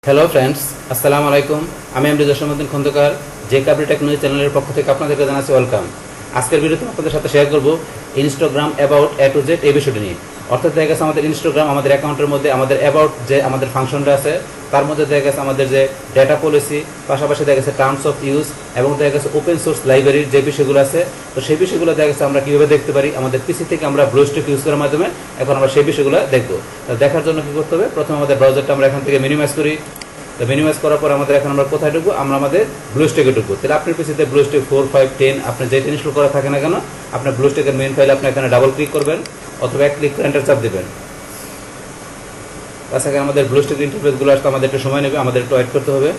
Hello friends, আসসালামু আলাইকুম। আমি এমডি জসীমউদ্দিন খন্দকার, যে কাবলি টেকনোলজি চ্যানেলের পক্ষ থেকে আপনাদেরকে জানাচ্ছি ওয়েলকাম। আজকের ভিডিওতে আপনাদের সাথে শেয়ার করব Instagram about A to Z এই বিষয়টি নিয়ে। অর্থাৎ দেখা গেছে আমাদের ইনস্টাগ্রাম আমাদের অ্যাকাউন্টের মধ্যে আমাদের অ্যাবাউট যে আমাদের ফাংশনটা আছে তার মধ্যে দেখা গেছে আমাদের যে ডেটা পলিসি, পাশাপাশি দেখা গেছে টার্মস অফ ইউজ এবং দেখা গেছে ওপেন সোর্স লাইব্রেরির যে বিষয়গুলো আছে, তো সেই বিষয়গুলো দেখা গেছে আমরা কীভাবে দেখতে পারি আমাদের পিসি থেকে আমরা ব্লুস্ট্যাক ইউজ করার মাধ্যমে। এখন আমরা সেই বিষয়গুলো দেখবো। দেখার জন্য কী করতে হবে, প্রথমে আমাদের ব্রাউজারটা আমরা এখান থেকে মিনিমাইজ করি। তো মিনিমাইজ করার পর আমাদের এখন আমরা কোথায় ঢুকবো, আমরা আমাদের ব্লুস্ট্যাকে ঢুকবো। তাহলে আপনার পিসিতে ব্লুস্ট্যাক 4, 5, 10 আপনি যেটা ইনস্টল করা থাকে না কেন, আপনার ব্লুস্ট্যাকের মেইন ফাইলে আপনি এখানে ডাবল ক্লিক করবেন অথবা এক ক্লিক করে এন্টার চাপ দেবেন। তাছাড়া আমাদের ব্লুস্ট্যাক ইন্টারফেসগুলো আসতে আমাদের একটু সময় নেবে, আমাদের একটু ওয়েট করতে হবে।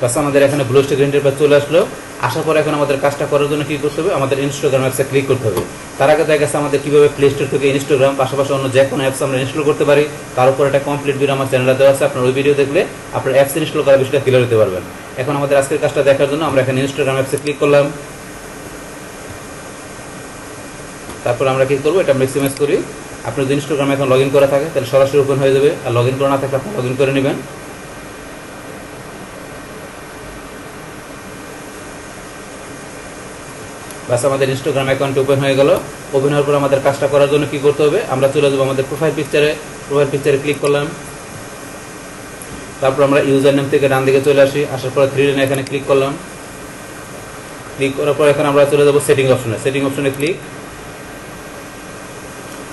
বাস আমাদের এখানে ব্লুস্ট্যাক ইন্টারফেস চলে আসলো। আসার পর এখন আমাদের কাজটা করার জন্য কী করতে হবে, আমাদের ইনস্টাগ্রাম অ্যাপসে ক্লিক করতে হবে। তার আগে দেখা গেছে আমাদের কীভাবে প্লে স্টোর থেকে ইনস্টাগ্রাম পাশাপাশি অন্য যে কোনো অ্যাপস আমরা ইনস্টল করতে পারি, তার উপর একটা কমপ্লিট ভিডিও আমার চ্যানেলে দেওয়া আছে। আপনার ওই ভিডিও দেখলে আপনার অ্যাপস ইনস্টল করার বিষয়টা ক্লিয়ার হতে পারবেন। এখন আমাদের আজকের কাজটা দেখার জন্য আমরা এখানে ইনস্টাগ্রাম অ্যাপসে ক্লিক করলাম। তারপর আমরা কী করবো, এটা ম্যাক্সিমাইজ করি। আপনি যদি ইনস্টাগ্রামে এখন লগ ইন করা থাকে তাহলে সরাসরি ওপেন হয়ে যাবে, আর লগ ইন করা না থাকলে আপনি লগ ইন করে নেবেন। বাস আমাদের ইনস্টাগ্রাম অ্যাকাউন্ট ওপেন হয়ে গেল। ওপেন হওয়ার পর আমাদের কাজটা করার জন্য কী করতে হবে, আমরা চলে যাবো আমাদের প্রোফাইল পিকচারে ক্লিক করলাম। তারপর আমরা ইউজার নেম থেকে ডান দিকে চলে আসি। আসার পর থ্রি লাইনে এখানে ক্লিক করলাম। ক্লিক করার পর এখন আমরা চলে যাবো সেটিং অপশনে ক্লিক।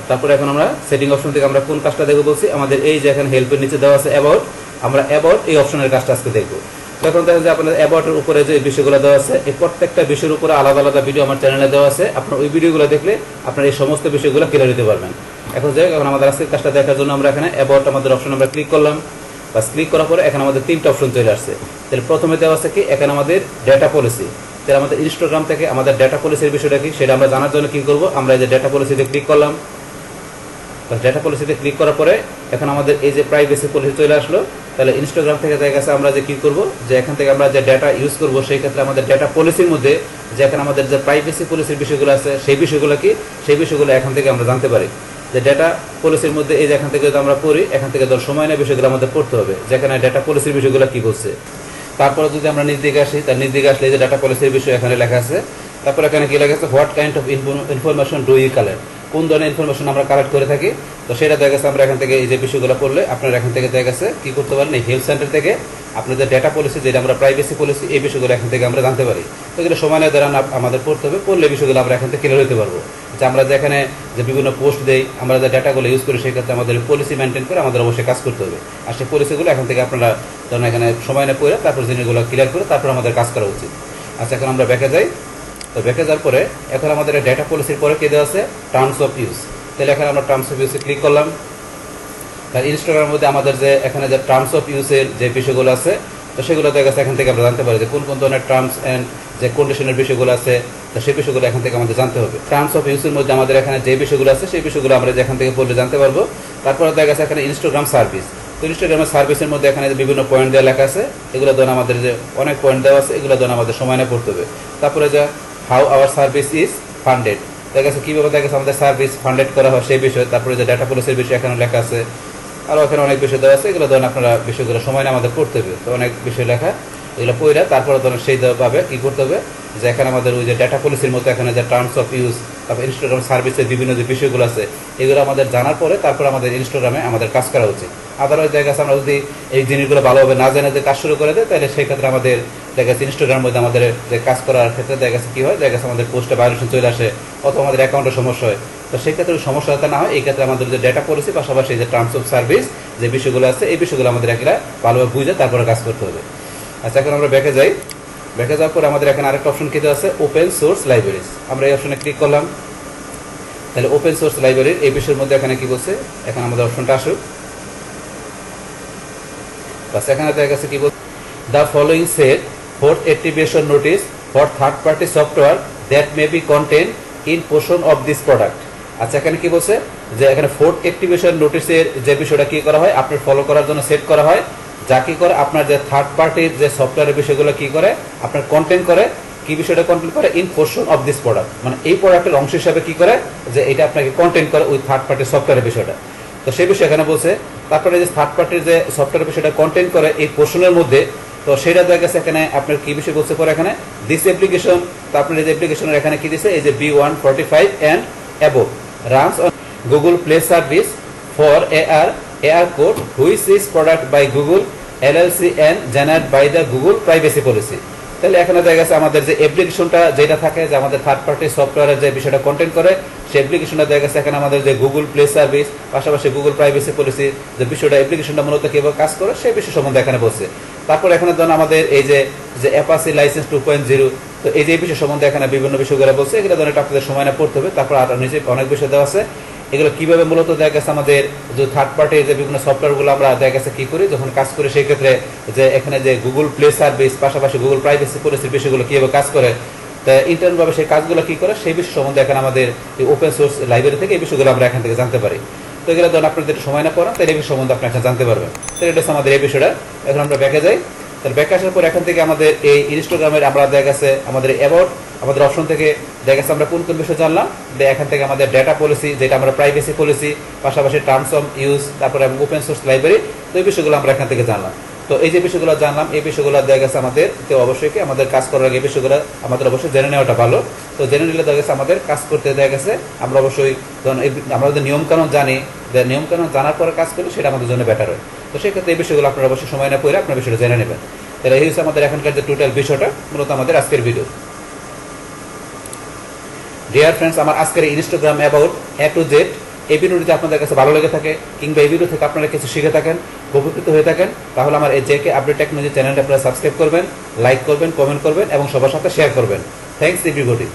তারপরে এখন আমরা সেটিং অপশন থেকে আমরা কোন কাজটা দেখবো বলছি, আমাদের এই যে এখানে হেল্পের নিচে দেওয়া আছে অ্যাবাউট, আমরা অ্যাবাউট এই অপশনের কাজটা আজকে দেখবো। তখন দেখা যায় আপনার অ্যাবাউটের উপরে যে বিষয়গুলো দেওয়া আছে, এই প্রত্যেকটা বিষয়ের উপরে আলাদা আলাদা ভিডিও আমার চ্যানেলে দেওয়া আছে। আপনার ওই ভিডিওগুলো দেখলে আপনার এই সমস্ত বিষয়গুলো ক্লিয়ার দিতে পারবেন। এখন এখন আমাদের আজকের কাজটা দেখার জন্য আমরা এখানে অ্যাবাউট আমাদের অপশন আমরা ক্লিক করলাম। বাস ক্লিক করার পরে এখন আমাদের তিনটা অপশন চলে আসছে। তাহলে প্রথমে দেওয়া আছে কি, এখানে আমাদের ডেটা পলিসি। তাহলে আমাদের ইনস্টাগ্রাম থেকে আমাদের ডেটা পলিসির বিষয়টা কি সেটা আমরা জানার জন্য কি করবো, আমরা এই যে ডেটা পলিসিতে ক্লিক করলাম। ডেটা পলিসিতে ক্লিক করার পরে এখন আমাদের এই যে প্রাইভেসি পলিসি চলে আসলো। তাহলে ইনস্টাগ্রাম থেকে দেখা গেছে আমরা যে কী করবো, যে এখান থেকে আমরা যে ডেটা ইউজ করবো সেই ক্ষেত্রে আমাদের ডেটা পলিসির মধ্যে যে এখানে আমাদের যে প্রাইভেসি পলিসির বিষয়গুলো আছে সেই বিষয়গুলো কি, সেই বিষয়গুলো এখান থেকে আমরা জানতে পারি। যে ডেটা পলিসির মধ্যে এই যে এখান থেকে যদি আমরা পড়ি, এখান থেকে ধর সময় নেই বিষয়গুলো আমাদের পড়তে হবে, যেখানে ডেটা পলিসির বিষয়গুলো কী বলছে। তারপরে যদি আমরা নিজ দিকে আসি, তার নিজ দিকে আসলে এই যে ডেটা পলিসির বিষয় এখানে লেখা আছে। তারপর এখানে কি লেখা আছে, what kind of information do you collect, কোন ধরনের ইনফরমেশন আমরা কালেক্ট করে থাকি। তো সেটা দেখা গেছে আমরা এখান থেকে এই যে বিষয়গুলো পড়লে আপনারা এখান থেকে দেখা গেছে কী করতে পারেন, এই হেল্প সেন্টার থেকে আপনাদের ডেটা পলিসি যেটা আমরা প্রাইভেসি পলিসি এই বিষয়গুলো এখান থেকে আমরা জানতে পারি। তো এগুলো সময় না দ্বারা আমাদের পড়তে হবে, পড়লে বিষয়গুলো আমরা এখান থেকে ক্লিয়ার হতে পারবো। যে আমরা যেখানে যে বিভিন্ন পোস্ট দেই, আমরা যে ডাটাগুলো ইউজ করি সেই ক্ষেত্রে আমাদের পলিসি মেনটেন করে আমাদের অবশ্যই কাজ করতে হবে। আর সেই পলিসিগুলো এখান থেকে আপনারা ধরুন এখানে সময় না পড়ে তারপর জিনিসগুলো ক্লিয়ার করে তারপর আমাদের কাজ করা উচিত। আচ্ছা, এখন আমরা ব্যাকে যাই। তো ব্যাকে যাওয়ার পরে এখন আমাদের ডেটা পলিসির পরে কে দেওয়া আছে, টার্মস অফ ইউজ। তাহলে এখানে আমরা টার্মস অফ ইউজে ক্লিক করলাম। তার ইনস্টাগ্রামের মধ্যে আমাদের যে এখানে যে টার্মস অফ ইউজের যে বিষয়গুলো আছে, তো সেগুলো দেখা গেছে এখান থেকে আমরা জানতে পারি যে কোন কোন ধরনের টার্মস অ্যান্ড যে কন্ডিশনের বিষয়গুলো আছে, তো সেই বিষয়গুলো এখান থেকে আমাদের জানতে হবে। টার্মস অফ ইউজের মধ্যে আমাদের এখানে যে বিষয়গুলো আছে সেই বিষয়গুলো আমরা এখান থেকে পড়লে জানতে পারবো। তারপরে দেখা গেছে এখানে ইনস্টাগ্রাম সার্ভিস। তো ইনস্টাগ্রামের সার্ভিসের মধ্যে এখানে যে বিভিন্ন পয়েন্ট দেওয়া লেখা আছে, এগুলো ধরুন আমাদের যে অনেক পয়েন্ট দেওয়া আছে, এগুলো ধরুন আমাদের সময় না পড়তে হবে। তারপরে যে how hour service is funded, দেখা গেছে কীভাবে দেখা গেছে আমাদের সার্ভিস ফান্ডেড করা হয় সেই বিষয়। তারপরে যে ডেটা পলিসির বিষয় এখানে লেখা আছে, আরও এখানে অনেক বিষয় দেওয়া আছে। এগুলো ধরুন আপনারা বিষয়গুলো সময় না আমাদের পড়তে হবে। তো অনেক বিষয় লেখা, এগুলো পড়া তারপরে ধরুন সেইভাবে কী করতে হবে, যে এখানে আমাদের ওই যে ডেটা পলিসির মতো এখানে যে টার্মস অফ ইউজ, তারপর ইনস্টাগ্রাম সার্ভিসের বিভিন্ন যে বিষয়গুলো আছে এগুলো আমাদের জানার পরে তারপর আমাদের ইনস্টাগ্রামে আমাদের কাজ করা উচিত। আদারওয়াইজ দেখা গেছে আমরা যদি এই জিনিসগুলো ভালোভাবে না জেনে যে কাজ শুরু করে দেয়, তাহলে সেই ক্ষেত্রে আমাদের দেখা গেছে ইনস্টাগ্রামের মধ্যে আমাদের যে কাজ করার ক্ষেত্রে দেখা গেছে কী হয়, দেখা গেছে আমাদের পোস্টে ভায়োলেশন চলে আসে অথবা আমাদের অ্যাকাউন্টের সমস্যা হয়। তো সেই ক্ষেত্রে সমস্যা যাতে না হয় এই ক্ষেত্রে আমাদের যে ডেটা পলিসি পাশাপাশি যে টার্মস অফ সার্ভিস যে বিষয়গুলো আছে এই বিষয়গুলো আমাদের এগুলা ভালোভাবে বুঝে তারপরে কাজ করতে হবে। আচ্ছা, এখন আমরা ব্যাকে যাই। ব্যাকে যাওয়ার পর আমাদের এখানে আরেকটা অপশন কিন্তু আছে, ওপেন সোর্স লাইব্রেরিজ। আমরা এই অপশনে ক্লিক করলাম। তাহলে ওপেন সোর্স লাইব্রেরির এই বিষয়ের মধ্যে এখানে কি বলছে, এখন আমাদের অপশনটা আসুক। বাস এখানে দেখা গেছে কি বলছে, the following set fourth attribution notice for third party software that may be contained in portion of this product. আচ্ছা এখানে কি বলছে যে এখানে ফোর্থ অ্যাক্টিভেশন নোটিসের যে বিষয়টা কি করা হয় আপনার ফলো করার জন্য সেট করা হয়, যা কি করে আপনার যে থার্ড পার্টির যে সফটওয়্যারের বিষয়গুলো কি করে আপনার কন্টেন্ট করে, কি বিষয়টা কন্টেন্ট করে in portion of this product, মানে এই প্রোডাক্টের অংশ হিসাবে কি করে যে এটা আপনাকে কন্টেন্ট করে ওই থার্ড পার্টির সফটওয়্যারের বিষয়টা। তো সেই বিষয় এখানে বলছে। তারপরে যে থার্ড পার্টির যে সফটওয়্যারের বিষয়টা কন্টেন্ট করে এই পোর্শনের মধ্যে, তো সেটা দেখা গেছে এখানে আপনার কি বিষয় বলছে পরে এখানে দিস অ্যাপ্লিকেশন, তো আপনার এই যে অ্যাপ্লিকেশনের এখানে কি দিছে এই যে B145 and above runs on Google Play Service for AR code which is product by Google LLC and generated by the Google Privacy Policy। তাহলে এখানে দেখা গেছে আমাদের যে অ্যাপ্লিকেশনটা যেটা থাকে যে আমাদের থার্ড পার্টি সফটওয়্যারের যে বিষয়টা কন্টেন্ট করে সেই অ্যাপ্লিকেশনটা দেখা গেছে এখানে আমাদের যে গুগল প্লে সার্ভিস পাশাপাশি গুগল প্রাইভেসি পলিসি যে বিষয়টা অ্যাপ্লিকেশনটা মূলত কিভাবে কাজ করে সেই বিষয় সম্বন্ধে এখানে বলছে। তারপর এখানে ধরুন আমাদের এই যে অ্যাপাচি লাইসেন্স 2.0, তো এই যে বিষয় সম্বন্ধে এখানে বিভিন্ন বিষয়গুলো বলছে, এগুলো ধরুন আপনাদের সময় না পড়তে হবে। তারপর আর নিচে অনেক বিষয় দেওয়া আছে, এগুলো কিভাবে মূলত দেখা গেছে আমাদের যে থার্ড পার্টির যে বিভিন্ন সফটওয়্যারগুলো আমরা দেখা গেছে কি করি যখন কাজ করি সেই ক্ষেত্রে যে এখানে যে গুগল প্লে সার্ভিস পাশাপাশি গুগল প্রাইভেসি পলিসির বিষয়গুলো কিভাবে কাজ করে, ইন্টারনেটভাবে সেই কাজগুলো কি করে সেই বিষয় সম্বন্ধে এখানে আমাদের এই ওপেন সোর্স লাইব্রেরি থেকে এই বিষয়গুলো আমরা এখান থেকে জানতে পারি। তো এগুলো ধরুন আপনাদের সময় না পড়ান তাহলে এই বিষয় সম্বন্ধে আপনি এখানে জানতে পারবেন। তো এটা হচ্ছে আমাদের এই বিষয়টা। এখন আমরা ব্যাকে যাই। তাহলে ব্যাকে আসার পর এখান থেকে আমাদের এই ইনস্টাগ্রামের আমরা দেখা গেছে আমাদের অ্যাবাউট আমাদের অপশন থেকে দেখা গেছে আমরা কোন কোন বিষয় জানলাম, এখান থেকে আমাদের ডেটা পলিসি যেটা আমরা প্রাইভেসি পলিসি পাশাপাশি টার্মস অফ ইউজ তারপরে ওপেন সোর্স লাইব্রেরি, তো এই বিষয়গুলো আমরা এখান থেকে জানলাম। তো এই যে বিষয়গুলো জানলাম এই বিষয়গুলো দেখা গেছে আমাদের তো অবশ্যই কি আমাদের কাজ করার আগে এই বিষয়গুলো আমাদের অবশ্যই জেনে নেওয়াটা ভালো। তো জেনে নিলে দেখা গেছে আমাদের কাজ করতে দেখা গেছে আমরা অবশ্যই আমরা যদি নিয়মকানুন জানি, নিয়মকানুন জানার পরে কাজ করলে সেটা আমাদের জন্য বেটার হয়। তো সেক্ষেত্রে এই বিষয়গুলো আপনারা অবশ্যই সময় না পড়ে আপনার বিষয়টা জেনে নেবেন। তাহলে এই হচ্ছে আমাদের এখানকার যে টোটাল বিষয়টা মূলত আমাদের আজকের ভিডিও। ডিয়ার ফ্রেন্ডস, আমার আজকের Instagram about A to Z এই ভিডিওটি আপনাদের কাছে ভালো লেগে থাকে কিংবা এই ভিডিও থেকে আপনারা কিছু শিখে থাকেন উপকৃত হয়ে থাকেন, তাহলে আমার এই জেকে আপডেট টেকনোলজি চ্যানেলটা আপনারা সাবস্ক্রাইব করবেন, লাইক করবেন, কমেন্ট করবেন এবং সবার সাথে শেয়ার করবেন। Thanks everybody.